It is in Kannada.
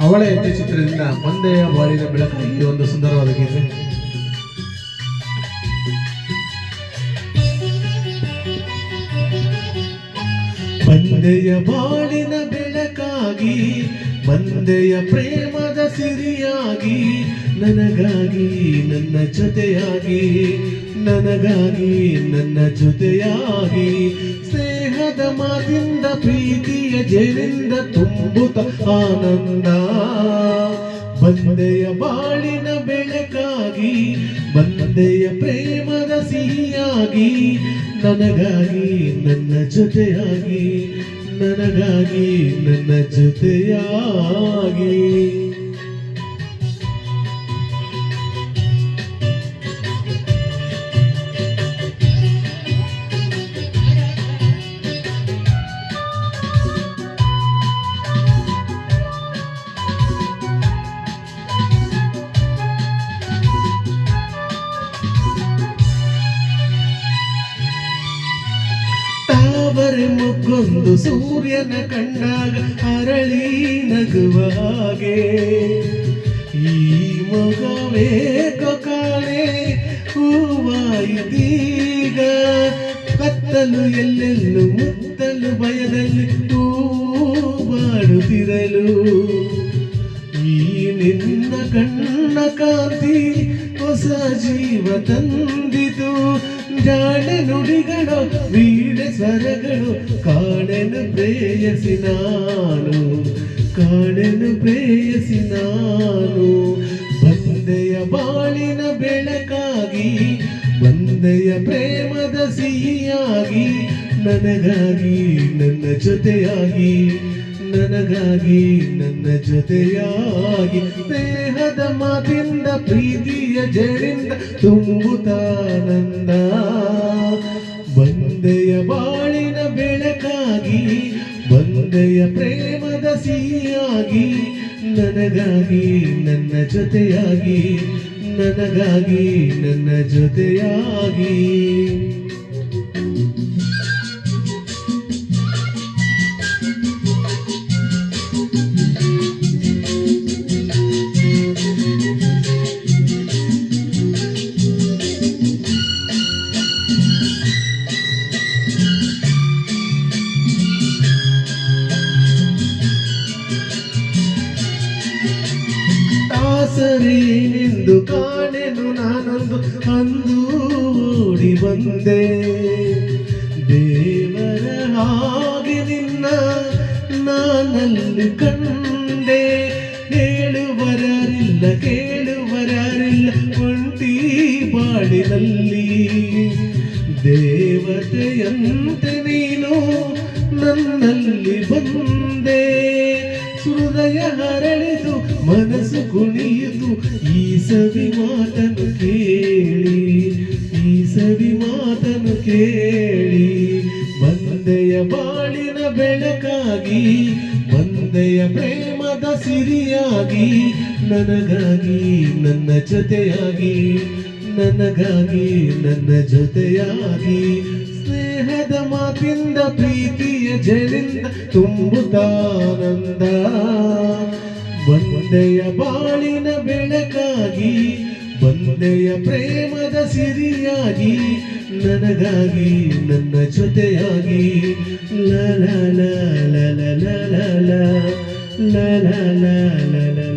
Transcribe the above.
ಅವಳ ಹೆಜ್ಜೆ ಚಿತ್ರದಿಂದ ಬಂದೆಯ ಬಾಳಿನ ಬೆಳಕು ಈ ಒಂದು ಸುಂದರವಾದ ಗೀತೆ. ಬಂದೆಯ ಬಾಳಿನ ಬೆಳಕಾಗಿ ಬಂದೆಯ ಪ್ರೇಮದ ಸಿರಿಯಾಗಿ ನನಗಾಗಿ ನನ್ನ ಜೊತೆಯಾಗಿ ನನಗಾಗಿ ನನ್ನ ಜೊತೆಯಾಗಿ ಸ್ನೇಹದ ಮಾತಿಂದ ಪ್ರೀತಿಯ ಜೇನಿಂದ ತುಂಬುತ್ತ ಆನಂದ. ಬಂದೆಯ ಬಾಳಿನ ಬೆಳಕಾಗಿ ಬಂದೆಯ ಪ್ರೇಮದ ಸಿಹಿಯಾಗಿ ನನಗಾಗಿ ನನ್ನ ಜೊತೆಯಾಗಿ ನನಗಾಗಿ ನನ್ನ ಜೊತೆಯಾಗಿ. ತಾವರೆ ಮುಕ್ಕೊಂದು ಸೂರ್ಯನ ಕಂಡಾಗ ಅರಳಿ ನಗುವ ಹಾಗೆ ಈ ಮೊಗವೇ ಕಾಣೆ ಹೂವಾಯಿದೀಗ. ಕತ್ತಲು ಎಲ್ಲೆಲ್ಲೂ ಮುತ್ತಲು ಭಯದಲ್ಲಿ ಮಾಡುತ್ತಿರಲು ಈ ನಿನ್ನ ಕಣ್ಣ ಕಾಂತಿ ಹೊಸ ಜೀವ ತಂದಿತು. ಜಾಣೆ ನುಡಿಗಳು ವೀಣೆ ಸ್ವರಗಳು ಕಾಣೆನು ಪ್ರೇಯಸಿ ನಾನು ಕಾಣೆನು ಪ್ರೇಯಸಿ ನಾನು. ಬಂದೆಯ ಬಾಳಿನ ಬೆಳಕಾಗಿ ಬಂದೆಯ ಪ್ರೇಮದ ಸಿಹಿಯಾಗಿ ನನಗಾಗಿ ನನ್ನ ಜೊತೆಯಾಗಿ ನನಗಾಗಿ ನನ್ನ ಜೊತೆಯಾಗಿ ಸ್ನೇಹದ ಮಾತಿಂದ ಪ್ರೀತಿಯ ಜರಿಂದ ತುಂಬುತ್ತಾನಂದ. ಬಂದೆಯ ಬಾಳಿನ ಬೆಳಕಾಗಿ ಬಂದೆಯ ಪ್ರೇಮದ ಸಿಹಿಯಾಗಿ ನನಗಾಗಿ ನನ್ನ ಜೊತೆಯಾಗಿ ನನಗಾಗಿ ನನ್ನ ಜೊತೆಯಾಗಿ. ಸರಿನೆಂದು ಕಾಣೆನು ನಾನೊಂದು ಅಂದು ಓಡಿ ಬಂದೆ. ದೇವರ ಹಾಗೆ ನಿನ್ನ ನಾನಲ್ಲಿ ಕಂಡೆ. ಹೇಳುವರಿಲ್ಲ ಕೇಳುವರಿಲ್ಲ ಒಂಟಿ ಬಾಳಿನಲ್ಲಿ ದೇವತೆಯಂತೆ ನೀನು ನನ್ನಲ್ಲಿ ಬಂದೆ. ಹೃದಯ ಹರಳಿತು ಮನಸ್ಸು ಕುಣಿಯಿತು ಈ ಸವಿ ಮಾತನ್ನು ಕೇಳಿ ಈ ಸವಿ ಮಾತನ್ನು ಕೇಳಿ. ಬಂದೆಯ ಬಾಳಿನ ಬೆಳಕಾಗಿ ಬಂದೆಯ ಪ್ರೇಮದ ಸಿರಿಯಾಗಿ ನನಗಾಗಿ ನನ್ನ ಜೊತೆಯಾಗಿ ನನಗಾಗಿ ನನ್ನ ಜೊತೆಯಾಗಿ ಸ್ನೇಹದ ಮಾತಿಂದ ಪ್ರೀತಿಯ ಜರಿಂದ ತುಂಬುತ್ತಾನಂದ. ಬಂದೆಯ ಬಾಳಿನ ಬೆಳಕಾಗಿ ಬಂದೆಯ ಪ್ರೇಮದ ಸಿರಿಯಾಗಿ ನನಗಾಗಿ ನನ್ನ ಜೊತೆಯಾಗಿ ಲ ಲ ಲ ಲ ಲ ಲ ಲ ಲ ಲ ಲ ಲ ಲ.